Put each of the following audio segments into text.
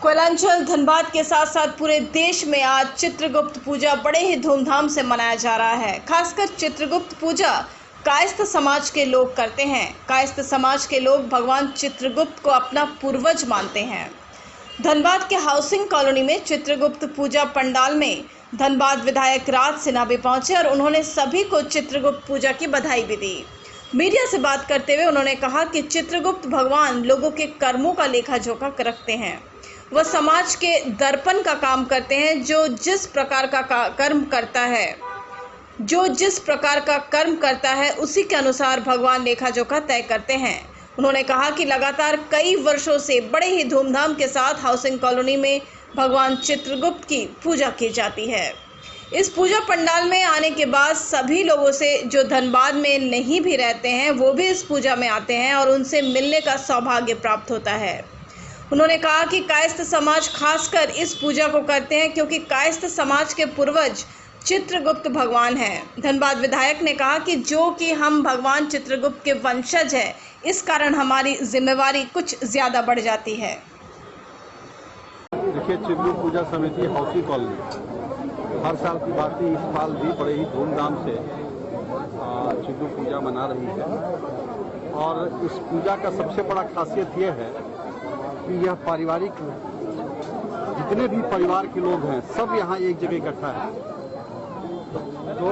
कोयलांचल धनबाद के साथ साथ पूरे देश में आज चित्रगुप्त पूजा बड़े ही धूमधाम से मनाया जा रहा है। खासकर चित्रगुप्त पूजा कायस्थ समाज के लोग करते हैं। कायस्थ समाज के लोग भगवान चित्रगुप्त को अपना पूर्वज मानते हैं। धनबाद के हाउसिंग कॉलोनी में चित्रगुप्त पूजा पंडाल में धनबाद विधायक राज सिन्हा भी पहुंचे और उन्होंने सभी को चित्रगुप्त पूजा की बधाई भी दी। मीडिया से बात करते हुए उन्होंने कहा कि चित्रगुप्त भगवान लोगों के कर्मों का लेखा जोखा रखते हैं। वह समाज के दर्पण का काम करते हैं। जो जिस प्रकार का कर्म करता है उसी के अनुसार भगवान लेखा जोखा तय करते हैं। उन्होंने कहा कि लगातार कई वर्षों से बड़े ही धूमधाम के साथ हाउसिंग कॉलोनी में भगवान चित्रगुप्त की पूजा की जाती है। इस पूजा पंडाल में आने के बाद सभी लोगों से जो धनबाद में नहीं भी रहते हैं वो भी इस पूजा में आते हैं और उनसे मिलने का सौभाग्य प्राप्त होता है। उन्होंने कहा कि कायस्थ समाज खासकर इस पूजा को करते हैं क्योंकि कायस्थ समाज के पूर्वज चित्रगुप्त भगवान हैं। धनबाद विधायक ने कहा कि जो कि हम भगवान चित्रगुप्त के वंशज हैं, इस कारण हमारी जिम्मेवारी कुछ ज़्यादा बढ़ जाती है। देखिए, चित्रगुप्त पूजा समिति हाउसिंग कॉलोनी हर साल की बात ही इस साल भी बड़े ही धूमधाम से चित्रगुप्त पूजा मना रही है। और इस पूजा का सबसे बड़ा खासियत यह है कि यह पारिवारिक, जितने भी परिवार के लोग हैं सब यहाँ एक जगह इकट्ठा है। तो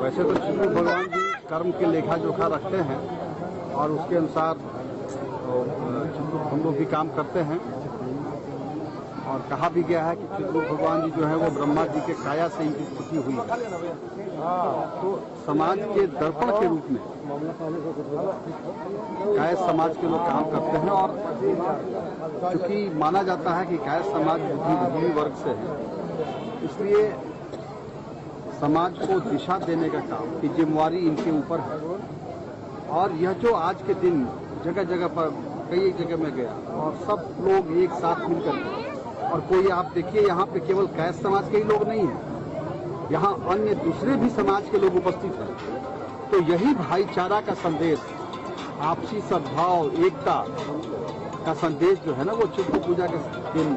वैसे तो चित्रगुप्त भगवान जी कर्म के लेखा जोखा रखते हैं और उसके अनुसार चित्रगुप्त हम लोग भी काम करते हैं। और कहा भी गया है कि चित्रगुप्त भगवान जी जो है वो ब्रह्मा जी के काया से ही उत्पत्ति हुई है। तो समाज के दर्पण के रूप में कायस्थ समाज के लोग काम करते हैं। और क्योंकि माना जाता है कि कायस्थ समाज बुद्धिजीवी वर्ग से है, इसलिए समाज को दिशा देने का काम की जिम्मेवारी इनके ऊपर है। और यह जो आज के दिन जगह जगह पर कई जगह में गया और सब लोग एक साथ मिलकर, और कोई आप देखिए यहाँ पे केवल कायस्थ समाज के ही लोग नहीं हैं, यहाँ अन्य दूसरे भी समाज के लोग उपस्थित हैं। तो यही भाईचारा का संदेश, आपसी सद्भाव, एकता का संदेश जो है ना, वो चित्रगुप्त पूजा के दिन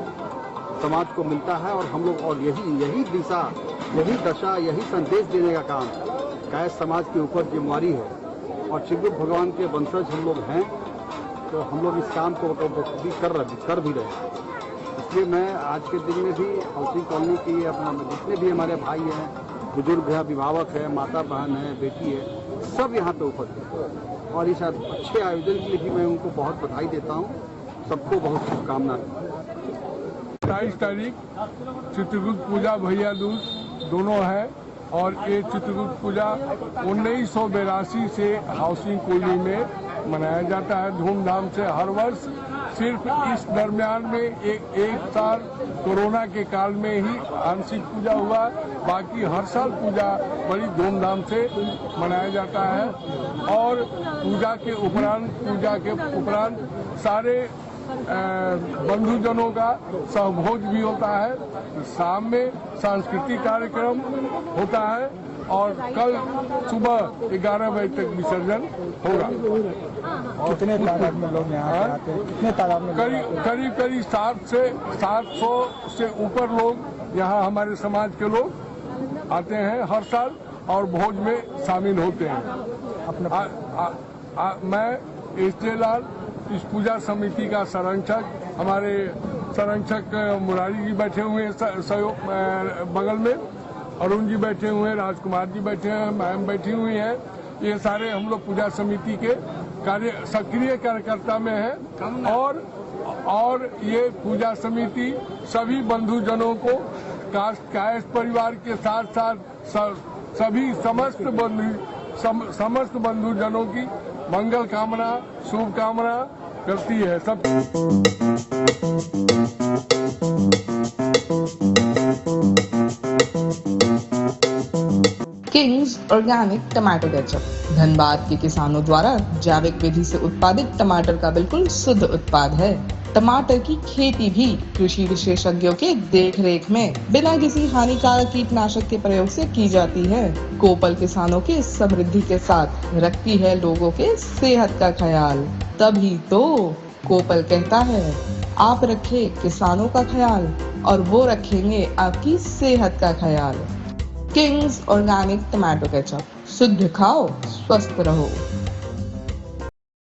समाज को मिलता है। और हम लोग और यही दिशा, यही दशा, यही संदेश देने का काम कायस्थ समाज के ऊपर जिम्मेवारी है। और चित्रगुप्त भगवान के वंशज हम लोग हैं, तो हम लोग इस काम को भी कर भी रहे हैं। इसलिए मैं आज के दिन में भी हाउसिंग कॉलोनी की अपना जितने भी हमारे भाई हैं, बुजुर्ग हैं, अभिभावक है, माता बहन है, बेटी है, सब यहाँ पे उपस्थित हैं। और इस अच्छे आयोजन के लिए भी मैं उनको बहुत बधाई देता हूँ। सबको बहुत शुभकामनाएं। 27 तारीख चित्रगुप्त पूजा भैया दूज दोनों है। और ये चित्रगुप्त पूजा 1982 से हाउसिंग कॉलोनी में मनाया जाता है धूमधाम से हर वर्ष। सिर्फ इस दरमियान में एक साल कोरोना के काल में ही आंशिक पूजा हुआ, बाकी हर साल पूजा बड़ी धूमधाम से मनाया जाता है। और पूजा के उपरांत सारे बंधुजनों का सहभोज भी होता है। शाम में सांस्कृतिक कार्यक्रम होता है और कल सुबह 11 बजे तक विसर्जन होगा। और कितने तादाद में लोग यहाँ आते हैं? कितने तादाद में? करीब 700 से ऊपर लोग यहाँ हमारे समाज के लोग आते हैं हर साल और भोज में शामिल होते हैं। मैं एसटेलाल, इस पूजा समिति का संरक्षक, हमारे संरक्षक मुरारी जी बैठे हुए हैं बगल में, अरुण जी बैठे हुए हैं, राजकुमार जी बैठे हैं, मैम बैठी हुई हैं। ये सारे हम लोग पूजा समिति के सक्रिय कार्यकर्ता में हैं। और ये पूजा समिति सभी बंधुजनों को कायस्थ परिवार के साथ साथ सभी समस्त बंधुजनों की मंगल कामना, शुभ कामना करती है। सब Kings organic tomato ketchup Dhanbad के किसानों द्वारा जैविक विधि से उत्पादित टमाटर का बिल्कुल शुद्ध उत्पाद है। टमाटर की खेती भी कृषि विशेषज्ञों के देखरेख में बिना किसी हानिकारक कीटनाशक के प्रयोग से की जाती है। कोपल किसानों की समृद्धि के साथ रखती है लोगों के सेहत का ख्याल। तभी तो कोपल कहता है, आप रखें किसानों का ख्याल और वो रखेंगे आपकी सेहत का ख्याल। किंग्स ऑर्गेनिक टमाटो केचप, शुद्ध खाओ स्वस्थ रहो।